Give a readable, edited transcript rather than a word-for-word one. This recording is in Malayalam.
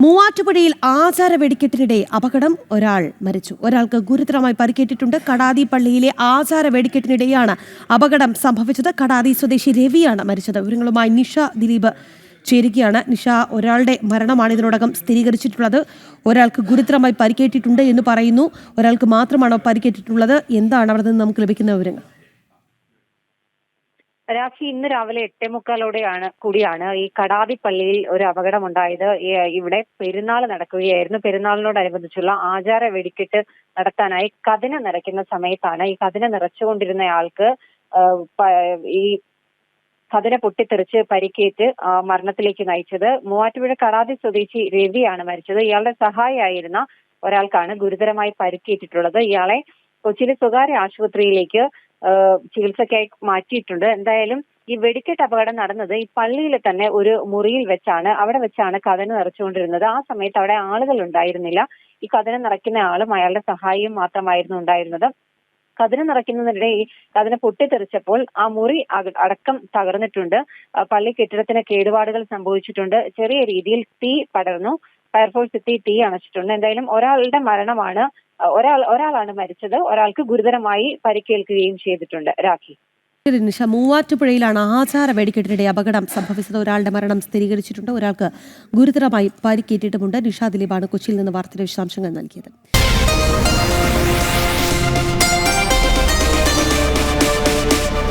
മൂവാറ്റുപുഴയിൽ ആചാര വെടിക്കെട്ടിനിടെ അപകടം, ഒരാൾ മരിച്ചു. ഒരാൾക്ക് ഗുരുതരമായി പരിക്കേറ്റിട്ടുണ്ട്. കടാതി പള്ളിയിലെ ആചാര വെടിക്കെട്ടിനിടെയാണ് അപകടം സംഭവിച്ചത്. കടാതി സ്വദേശി രവിയാണ് മരിച്ചത്. വിവരങ്ങളുമായി നിഷ ദിലീപ് ചേരുകയാണ്. നിഷ, ഒരാളുടെ മരണമാണ് ഇതിനോടകം സ്ഥിരീകരിച്ചിട്ടുള്ളത്. ഒരാൾക്ക് ഗുരുതരമായി പരിക്കേറ്റിട്ടുണ്ട് എന്ന് പറയുന്നു. ഒരാൾക്ക് മാത്രമാണോ പരിക്കേറ്റിട്ടുള്ളത്? എന്താണ് അവിടെ നിന്ന് നമുക്ക് ലഭിക്കുന്ന വിവരങ്ങൾ? രാഖി, ഇന്ന് രാവിലെ 8:45 ഈ കടാതി പള്ളിയിൽ ഒരു അപകടമുണ്ടായത്. ഇവിടെ പെരുന്നാൾ നടക്കുകയായിരുന്നു. പെരുന്നാളിനോടനുബന്ധിച്ചുള്ള ആചാര വെടിക്കെട്ട് നടത്താനായി കതിന നിറയ്ക്കുന്ന സമയത്താണ് ഈ കതിന നിറച്ചുകൊണ്ടിരുന്നയാൾക്ക് ഈ കതിന പൊട്ടിത്തെറിച്ച് പരിക്കേറ്റ് മരണത്തിലേക്ക് നയിച്ചത്. മൂവാറ്റുപുഴ കടാതി സ്വദേശി രവിയാണ് മരിച്ചത്. ഇയാളുടെ സഹായിയായിരുന്ന ഒരാൾക്കാണ് ഗുരുതരമായി പരിക്കേറ്റിട്ടുള്ളത്. ഇയാളെ കൊച്ചിയിലെ സ്വകാര്യ ആശുപത്രിയിലേക്ക് ചികിത്സയ്ക്കായി മാറ്റിയിട്ടുണ്ട്. എന്തായാലും ഈ വെടിക്കെട്ട് അപകടം നടന്നത് ഈ പള്ളിയിൽ തന്നെ ഒരു മുറിയിൽ വെച്ചാണ്. അവിടെ വെച്ചാണ് കതിന നിറച്ചുകൊണ്ടിരുന്നത്. ആ സമയത്ത് അവിടെ ആളുകൾ ഉണ്ടായിരുന്നില്ല. ഈ കതിന നിറയ്ക്കുന്ന ആളും അയാളുടെ സഹായിയും മാത്രമായിരുന്നു ഉണ്ടായിരുന്നത്. കതിന നിറയ്ക്കുന്നതിനിടെ ഈ കതിന പൊട്ടിത്തെറിച്ചപ്പോൾ ആ മുറി അടക്കം തകർന്നിട്ടുണ്ട്. പള്ളി കെട്ടിടത്തിന് കേടുപാടുകൾ സംഭവിച്ചിട്ടുണ്ട്. ചെറിയ രീതിയിൽ തീ പടർന്നു. ഫയർഫോഴ്സ് എത്തി തീ അണച്ചിട്ടുണ്ട്. എന്തായാലും ഒരാളുടെ മരണമാണ്. ഒരാളാണ് മരിച്ചത്. ഒരാൾക്ക് ഗുരുതരമായി പരിക്കേൽക്കുകയും ചെയ്തിട്ടുണ്ട്. രാഖി, നിഷ, മൂവാറ്റുപുഴയിലാണ് ആചാര വെടിക്കെട്ടിനിടെ അപകടം സംഭവിച്ചത്. ഒരാളുടെ മരണം സ്ഥിരീകരിച്ചിട്ടുണ്ട്. ഒരാൾക്ക് ഗുരുതരമായി പരിക്കേറ്റിട്ടുമുണ്ട്. നിഷ ദിലീപാണ് കൊച്ചിയിൽ നിന്ന് വാർത്തയുടെ വിശദാംശങ്ങൾ നൽകിയത്.